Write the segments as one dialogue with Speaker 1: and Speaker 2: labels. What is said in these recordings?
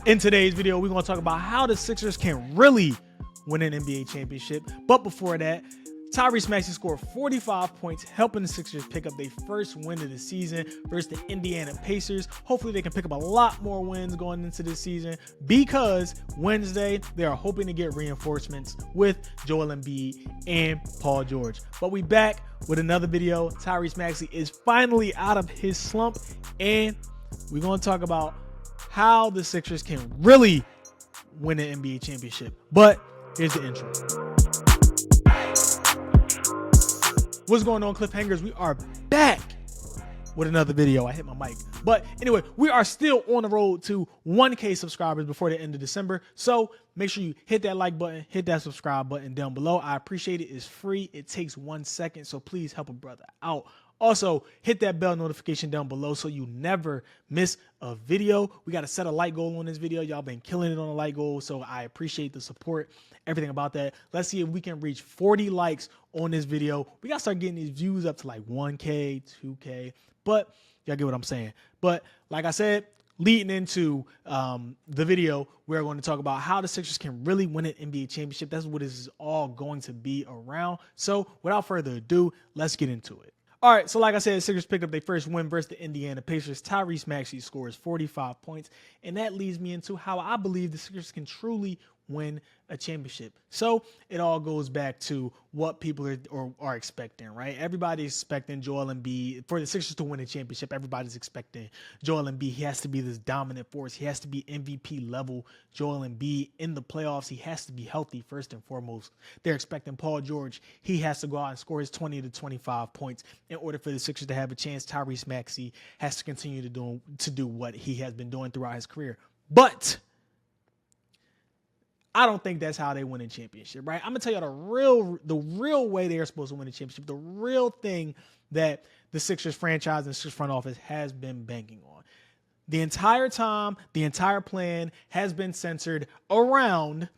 Speaker 1: In today's video, we're going to talk about how the Sixers can really win an NBA championship. But before that, Tyrese Maxey scored 45 points, helping the Sixers pick up their first win of the season versus the Indiana Pacers. Hopefully, they can pick up a lot more wins going into this season because Wednesday, they are hoping to get reinforcements with Joel Embiid and Paul George. But we back with another video. Tyrese Maxey is finally out of his slump, and we're going to talk about how the Sixers can really win an NBA championship. But here's the intro. What's going on, Cliffhangers? We are back with another video. I hit my mic. But anyway, we are still on the road to 1K subscribers before the end of December. So make sure you hit that like button, hit that subscribe button down below. I appreciate it. It's free. It takes 1 second. So please help a brother out. Also, hit that bell notification down below so you never miss a video. We got to set a like goal on this video. Y'all been killing it on the like goal, so I appreciate the support, everything about that. Let's see if we can reach 40 likes on this video. We got to start getting these views up to like 1K, 2K, but y'all get what I'm saying. But like I said, leading into the video, we're going to talk about how the Sixers can really win an NBA championship. That's what this is all going to be around. So without further ado, let's get into it. All right, so like I said, the Sixers picked up their first win versus the Indiana Pacers. Tyrese Maxey scores 45 points, and that leads me into how I believe the Sixers can truly win a championship. So it all goes back to what people are expecting, right? Everybody's expecting Joel Embiid. For the Sixers to win a championship, everybody's expecting Joel Embiid. He has to be this dominant force. He has to be MVP level Joel Embiid in the playoffs. He has to be healthy first and foremost. They're expecting Paul George. He has to go out and score his 20 to 25 points in order for the Sixers to have a chance. Tyrese Maxey has to continue to do what he has been doing throughout his career. But I don't think that's how they win a championship, right? I'm gonna tell you the real way they're supposed to win a championship, the real thing that the Sixers franchise and the Sixers front office has been banking on. The entire time, the entire plan has been centered around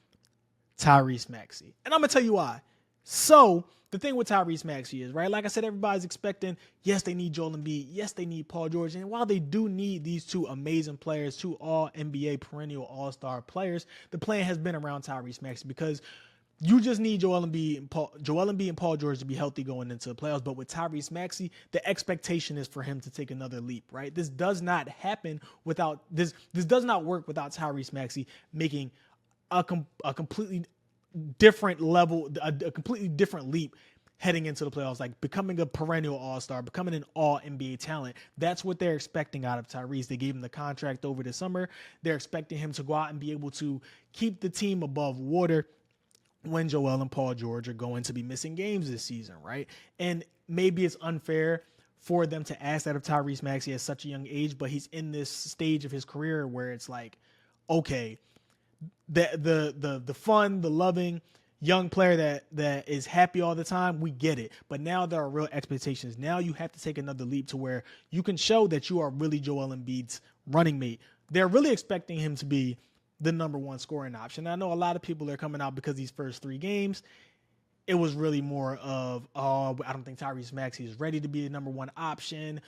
Speaker 1: Tyrese Maxey. And I'm gonna tell you why. So the thing with Tyrese Maxey is, right, like I said, everybody's expecting, yes, they need Joel Embiid. Yes, they need Paul George. And while they do need these two amazing players, two all-NBA perennial all-star players, the plan has been around Tyrese Maxey because you just need Joel Embiid and Paul George to be healthy going into the playoffs. But with Tyrese Maxey, the expectation is for him to take another leap, right? This does not happen without this does not work without Tyrese Maxey making a completely different level, a completely different leap heading into the playoffs, like becoming a perennial all-star, becoming an all-NBA talent. That's what they're expecting out of Tyrese. They gave him the contract over the summer. They're expecting him to go out and be able to keep the team above water when Joel and Paul George are going to be missing games this season, right? And maybe it's unfair for them to ask that of Tyrese Maxey at such a young age, but he's in this stage of his career where it's like, okay, the fun, the loving young player that is happy all the time, we get it. But now there are real expectations. Now you have to take another leap to where you can show that you are really Joel Embiid's running mate. They're really expecting him to be the number one scoring option. I know a lot of people are coming out because these first 3 games, it was really more of, oh, I don't think Tyrese Maxey is ready to be the number one option.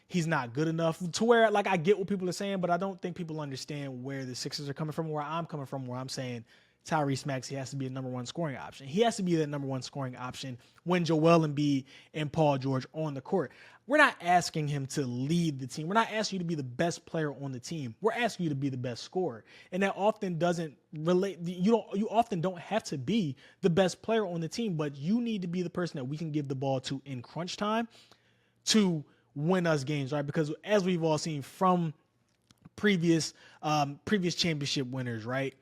Speaker 1: He's not good enough to where, like, I get what people are saying, but I don't think people understand where the Sixers are coming from, where I'm coming from, where I'm saying Tyrese Maxey has to be a number one scoring option. He has to be the number one scoring option when Joel Embiid and Paul George are on the court. We're not asking him to lead the team. We're not asking you to be the best player on the team. We're asking you to be the best scorer. And that often doesn't relate. You often don't have to be the best player on the team, but you need to be the person that we can give the ball to in crunch time to win us games, right? Because as we've all seen from previous championship winners, right?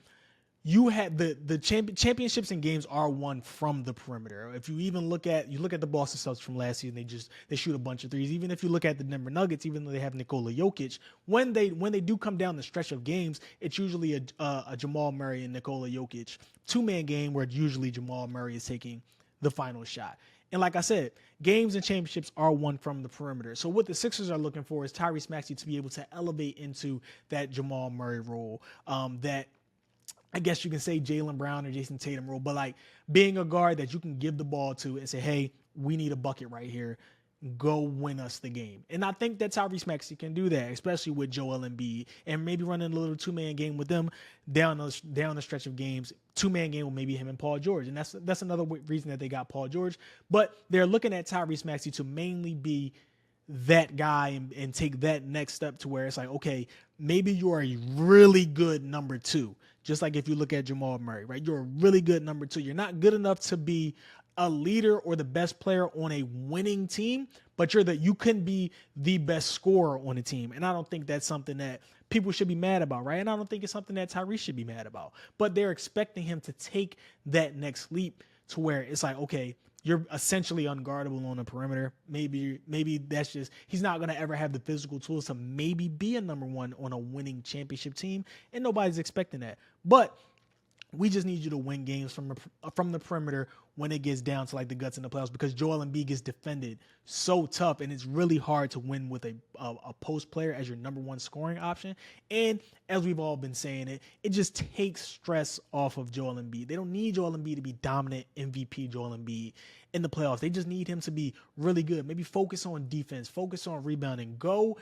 Speaker 1: You had the championships and games are won from the perimeter. If you even look at the Boston Celtics from last season, they shoot a bunch of threes. Even if you look at the Denver Nuggets, even though they have Nikola Jokic, when they do come down the stretch of games, it's usually a Jamal Murray and Nikola Jokic 2-man game where usually Jamal Murray is taking the final shot. And like I said, games and championships are won from the perimeter. So what the Sixers are looking for is Tyrese Maxey to be able to elevate into that Jamal Murray role, that I guess you can say Jaylen Brown or Jason Tatum role, but like being a guard that you can give the ball to and say, hey, we need a bucket right here. go win us the game. And I think that Tyrese Maxey can do that, especially with Joel Embiid, and maybe running a little two-man game with them down the stretch of games. Two-man game with maybe him and Paul George. And that's another reason that they got Paul George. But they're looking at Tyrese Maxey to mainly be that guy and take that next step to where it's like, okay, maybe you're a really good number two. Just like if you look at Jamal Murray, right? You're a really good number two. You're not good enough to be a leader or the best player on a winning team, but you can be the best scorer on a team. And I don't think that's something that people should be mad about, right? And I don't think it's something that Tyrese should be mad about. But they're expecting him to take that next leap to where it's like, okay, you're essentially unguardable on the perimeter. Maybe that's just, he's not going to ever have the physical tools to maybe be a number one on a winning championship team, and nobody's expecting that. But we just need you to win games from the perimeter when it gets down to like the guts in the playoffs, because Joel Embiid gets defended so tough, and it's really hard to win with a post player as your number one scoring option. And as we've all been saying, it just takes stress off of Joel Embiid. They don't need Joel Embiid to be dominant MVP Joel Embiid in the playoffs. They just need him to be really good. Maybe focus on defense, focus on rebounding, go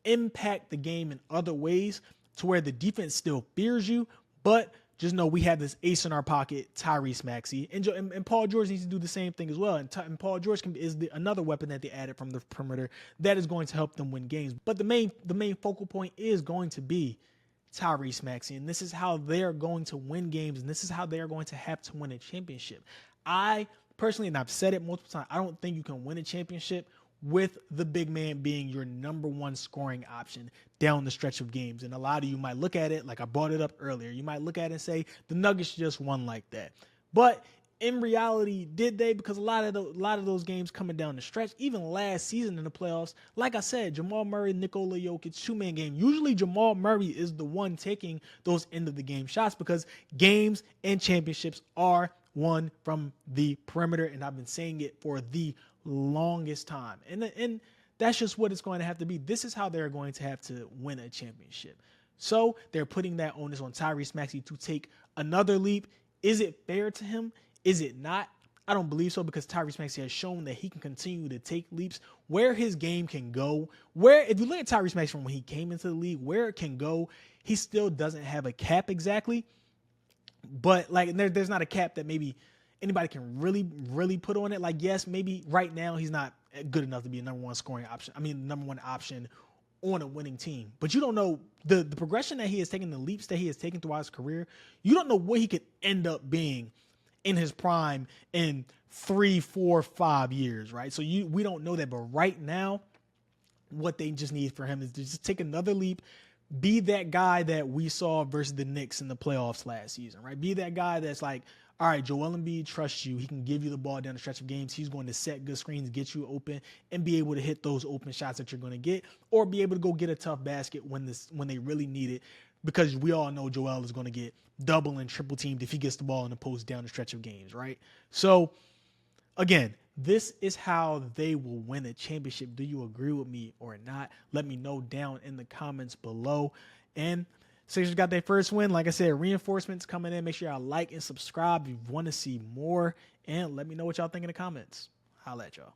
Speaker 1: impact the game in other ways to where the defense still fears you, but just know we have this ace in our pocket, Tyrese Maxey, and Paul George needs to do the same thing as well. And Paul George is another weapon that they added from the perimeter that is going to help them win games. But the main focal point is going to be Tyrese Maxey, and this is how they're going to win games, and this is how they're going to have to win a championship. I personally, and I've said it multiple times, I don't think you can win a championship with the big man being your number one scoring option down the stretch of games. And a lot of you might look at it, like I brought it up earlier, you might look at it and say, the Nuggets just won like that. But in reality, did they? Because a lot of those games coming down the stretch, even last season in the playoffs, like I said, Jamal Murray, Nikola Jokic, two-man game. Usually Jamal Murray is the one taking those end-of-the-game shots, because games and championships are won from the perimeter, and I've been saying it for the longest time. And that's just what it's going to have to be. This is how they're going to have to win a championship. So they're putting that onus on Tyrese Maxey to take another leap. Is it fair to him? Is it not? I don't believe so, because Tyrese Maxey has shown that he can continue to take leaps where his game can go. Where, if you look at Tyrese Maxey from when he came into the league, where it can go, he still doesn't have a cap exactly. But like, there's not a cap that maybe anybody can really put on it. Like, yes, maybe right now he's not good enough to be a number one scoring option. I mean, number one option on a winning team. But you don't know the progression that he has taken, the leaps that he has taken throughout his career. You don't know what he could end up being in his prime in 3, 4, 5 years, right? So we don't know that. But right now, what they just need for him is to just take another leap. Be that guy that we saw versus the Knicks in the playoffs last season, right? Be that guy that's like, all right, Joel Embiid trusts you. He can give you the ball down the stretch of games. He's going to set good screens, get you open, and be able to hit those open shots that you're going to get, or be able to go get a tough basket when they really need it, because we all know Joel is going to get double and triple teamed if he gets the ball in the post down the stretch of games, right? So, again, this is how they will win a championship. Do you agree with me or not? Let me know down in the comments below. And Sixers got their first win. Like I said, reinforcements coming in. Make sure y'all like and subscribe if you want to see more. And let me know what y'all think in the comments. Holla at y'all.